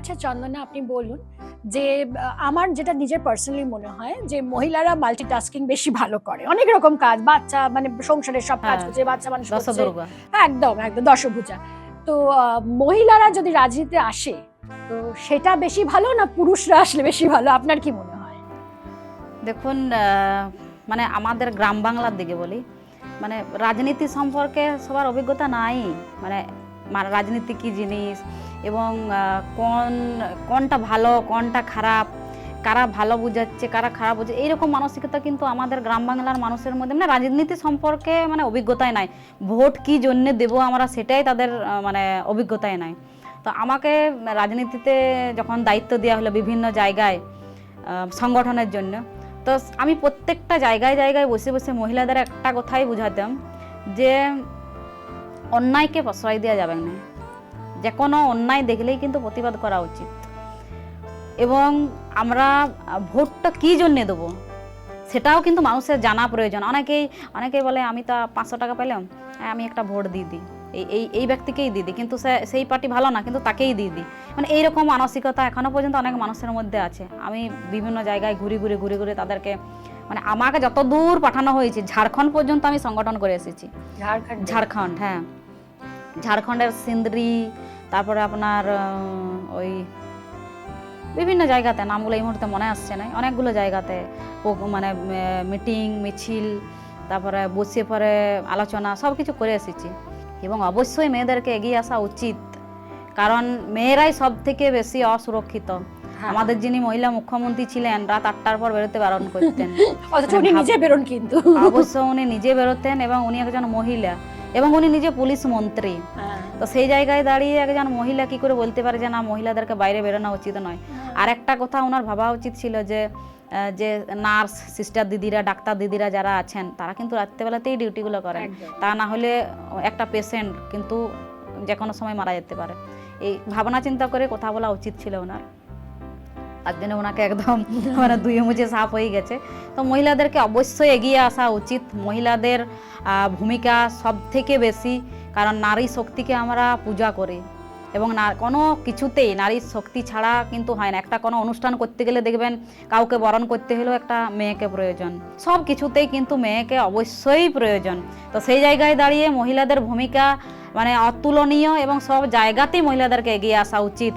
আচ্ছা চন্দনা, আপনি বলুন যে আমার যেটা নিজের পার্সোনালি মনে হয় যে মহিলারা মাল্টিটাস্কিং বেশি ভালো করে, অনেক রকম কাজ, বাচ্চা মানে সংসারের সব কাজ হ্যাঁ, করছে, বাচ্চা মানুষ করছে, দশদুর্গা। একদম একদম দশভুজা। তো মহিলারা যদি রাজনীতিতে আসে তো সেটা বেশি ভালো না পুরুষরা আসলে বেশি ভালো, আপনার কি মনে হয়? দেখুন, মানে আমাদের গ্রাম বাংলার দিকে বলি, মানে রাজনীতি সম্পর্কে সবার অভিজ্ঞতা নাই। মানে রাজনীতি কি জিনিস এবং কোনটা ভালো কোনটা খারাপ, কারা ভালো বুঝাচ্ছে কারা খারাপ বুঝে, এইরকম মানসিকতা কিন্তু আমাদের গ্রাম বাংলার মানুষের মধ্যে মানে রাজনীতি সম্পর্কে মানে অভিজ্ঞতাই নাই। ভোট কি জন্য দেবো আমরা সেটাই তাদের মানে অভিজ্ঞতাই নাই। তো আমাকে রাজনীতিতে যখন দায়িত্ব দেওয়া হলো বিভিন্ন জায়গায় সংগঠনের জন্য, তো আমি প্রত্যেকটা জায়গায় জায়গায় বসে বসে মহিলাদের একটা কথাই বুঝাতাম যে অন্যায়কে প্রশ্রয় দেওয়া যাবে না, যে কোনো অন্যায় দেখলেই কিন্তু প্রতিবাদ করা উচিত। এবং আমরা ভোটটা কী জন্যে দেবো সেটাও কিন্তু মানুষের জানা প্রয়োজন। অনেকেই বলে আমি তো 500 টাকা পেলাম, আমি একটা ভোট দিয়ে দিই, এই ব্যক্তিকেই দিয়ে দিই, কিন্তু সেই পার্টি ভালো না কিন্তু তাকেই দিয়ে দিই। মানে এইরকম মানসিকতা এখনও পর্যন্ত অনেক মানুষের মধ্যে আছে। আমি বিভিন্ন জায়গায় ঘুরে ঘুরে তাদেরকে, মানে আমাকে যত দূর পাঠানো হয়েছে ঝাড়খণ্ড পর্যন্ত আমি সংগঠন করে এসেছি। ঝাড়খণ্ড, হ্যাঁ, ঝাড়খণ্ডের সিন্দ্রি, তারপরে আপনার ওই বিভিন্ন জায়গাতে, নামগুলো এই মুহূর্তে মনে আসছে না, অনেকগুলো জায়গাতে মানে মিটিং মিছিল, তারপরে বসে পরে আলোচনা সব কিছু করে এসেছি। এবং অবশ্যই মেয়েদেরকে এগিয়ে আসা উচিত, কারণ মেয়েরাই সব থেকে বেশি অসুরক্ষিত। আমাদের যিনি মহিলা মুখ্যমন্ত্রী ছিলেন রাত 8টার পর বেরোতে বারণ করতেন। উনি নিজে বেরোন, কিন্তু অবশ্য উনি নিজে বেরোতেন এবং উনি একজন মহিলা এবং উনি নিজে পুলিশ মন্ত্রী। তো সেই জায়গায় দাঁড়িয়ে একজন মহিলা কি করে বলতে পারে যে না মহিলাদেরকে বাইরে বেরোনো উচিত নয়। আর একটা কথা ওনার ভাবা উচিত ছিল যে নার্স সিস্টার দিদিরা, ডাক্তার দিদিরা যারা আছেন তারা কিন্তু রাত্রেবেলাতেই ডিউটিগুলো করেন, তা না হলে একটা পেশেন্ট কিন্তু যে কোনো সময় মারা যেতে পারে। এই ভাবনা চিন্তা করে কথা বলা উচিত ছিল ওনার, তার জন্য ওনাকে একদম মানে দুয়ে মুছে সাফ হয়ে গেছে। তো মহিলাদেরকে অবশ্যই এগিয়ে আসা উচিত, মহিলাদের ভূমিকা সব থেকে বেশি, কারণ নারী শক্তিকে আমরা পূজা করি এবং কোনো কিছুতেই নারীর শক্তি ছাড়া কিন্তু হয় না। একটা কোনো অনুষ্ঠান করতে গেলে দেখবেন কাউকে বরণ করতে হলেও একটা মেয়েকে প্রয়োজন, সব কিছুতেই কিন্তু মেয়েকে অবশ্যই প্রয়োজন। তো সেই জায়গায় দাঁড়িয়ে মহিলাদের ভূমিকা মানে অতুলনীয় এবং সব জায়গাতেই মহিলাদেরকে এগিয়ে আসা উচিত।